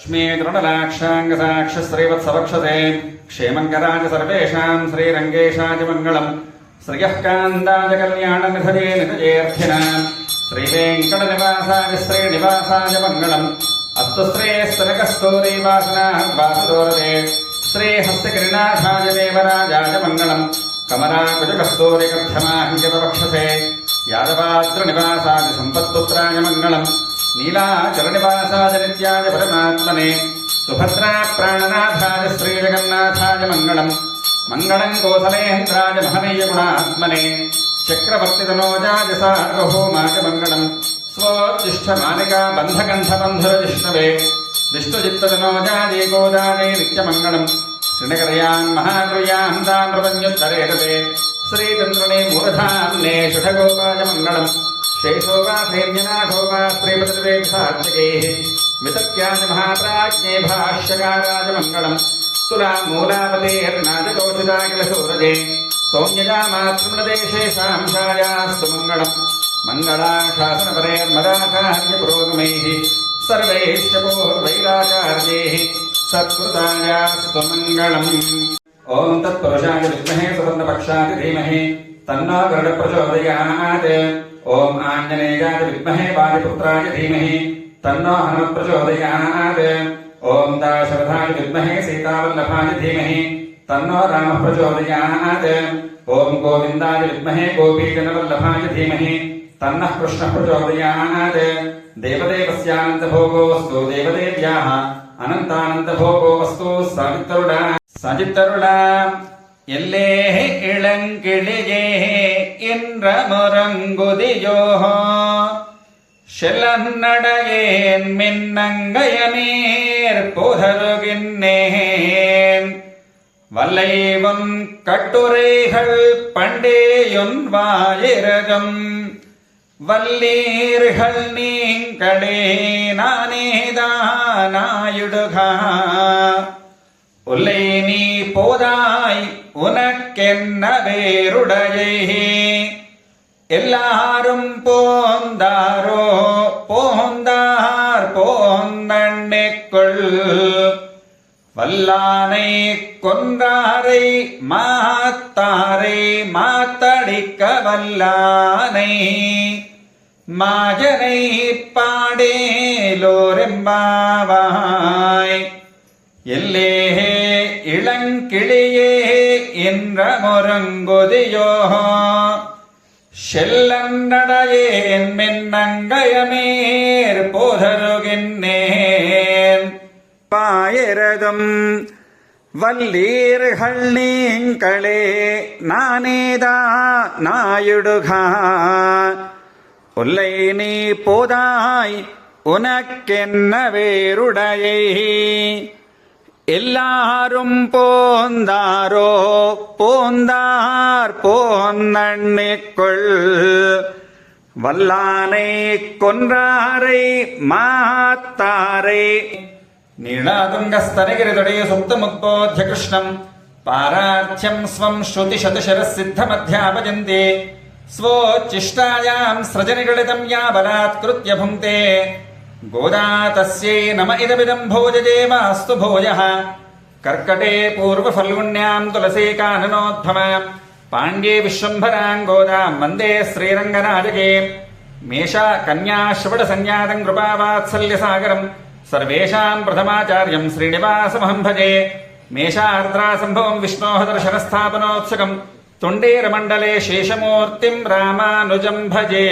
लक्ष्मी तृणलाक्षांगसाक्ष श्रीवत्सवक्षसे क्षेमङ्कराज सर्वेषां श्रीरङ्गेशाज मङ्गलम् श्रियः कान्ताज कल्याणनिधये निधयेऽर्थिनां श्रीवेङ्कटनिवासाय श्रीनिवासाय मङ्गलम् अस्तु श्रेयस्तनकस्तूरीवासनाः वासुदोरते श्रीहस्तगिरिनाथाय देवराजाय मङ्गलम् कमलाकुजकस्तूरिकर्थमाङ्कितवक्षसे यादवाद्रनिवासाय सम्पत्पुत्राय मङ्गलम् नीलाचलनिवासाय नित्याय परमात्मने सुभद्रा प्राणनाथाय श्रीजगन्नाथाय मङ्गलम् मङ्गलम् कोसलेन्द्राय महनीयगुणात्मने चक्रवर्तितनोजाय सार्वभौमाय मङ्गलम् स्वोत्तिष्ठमालिका बन्धकण्ठबन्धुरजिष्णवे विष्णुचित्ततनोजाय गोदाने नित्यमङ्गलम् श्रीनगरयाम् महागुर्याम् ताम्रपञ्जुत्तरेतते श्रीचन्द्रने मूलधाम्ने षठगोपाय मङ्गलम् शेषोवासेन्यनाथोवा श्रीपतिवेक्षार्चकैः वितत्याज महाप्राज्ञे भाष्यकाराज मङ्गलम् तुलामूलावतेर्नाजकोचिताकिलसूरजे सौम्यजा मातृमृदेशे शांशायास्तु मङ्गलम् मङ्गलाशासनपरेर्मदाचार्य पुरोगमैः सर्वैश्च पूर्वैराचार्यैः सत्कृतायास्तु मङ्गलम् ॐ तत्पुरुषाय विद्महे सुवर्णपक्षाय धीमहि तन्नो गरुडः प्रचोदयात् ॐ आञ्जनेयाय विद्महे वायुपुत्राय धीमहि तन्नो हनुमः प्रचोदयात् ॐ दाशरथाय विद्महे सीतावल्लभाय धीमहि तन्नो रामः प्रचोदयात् ॐ गोविन्दाय विद्महे गोपीजनवल्लभाय धीमहि तन्नः कृष्णः प्रचोदयात् देवदेवस्यानन्तभोगोऽस्तु देवदेव्याः अनन्तानन्तभोगोऽस्तु सजित्तरुडा எல்லே இளங்கிளியே என்ற முரங்குதியோஹோ செல்லன்னடையேன் மின்னங்கயநீர் போதருகின்னேன் வல்லைவன் கட்டுரைகள் பண்டேயொன் வாயிரகம் வல்லீர்கள் நீங்களே நானேதானாயுடுகா உல்லை நீ போதாய் உனக்கென்ன வேருடையே எல்லாரும் போந்தாரோ போந்தார் போந்தண்ணிக்குள் வல்லானை கொன்றாரை மாத்தாரை மாத்தடிக்க வல்லானை மாஜனை பாடேலோரெம்பாவாய் எல்லே இளங்கிளியே என்ற முரங்கொதியோ செல்லன்னடையேன் மின்னங்கயமேர் போதருகின்னேன் பாயரகம் வல்லீர்கள் நீங்களே நானேதா நாயுடுகா உல்லை நீ போதாய் உனக்கென்ன வேருடையே எல்லாரும் போந்தாரோ போந்தார் போந்தண்ணிக்குள் வல்லானை கொன்றாரை மாத்தாரை நீளாதுங்கஸ்தனகிரிதொடைய சுப்தமுத்போத்ய கிருஷ்ணம் பாரார்த்தியம் ஸ்வம் ஸ்ருதிசதசரசித்தமத்யாபஜந்தே ஸ்வோச்சிஷ்டாயாம் ஸ்ரஜனிகலிதம் யா பலாத்கிருத்ய புங்க்தே गोदा तस्यै नम इदमिदं भोजजेमास्तु भोजः कर्कटे पूर्वफल्गुण्यां तुलसी काननोद्भवां पाण्ड्ये विश्वम्भरां गोदां वन्दे श्रीरङ्गनायके मेषा कन्या श्रवणसंज्ञातं कृपावात्सल्यसागरं सर्वेषां प्रथमाचार्यं श्रीनिवासमहं भजे मेषार्द्रासम्भवं विष्णोः दर्शनस्थापनोत्सुकं तुण्डीरमण्डले शेषमूर्तिं रामानुजं भजे।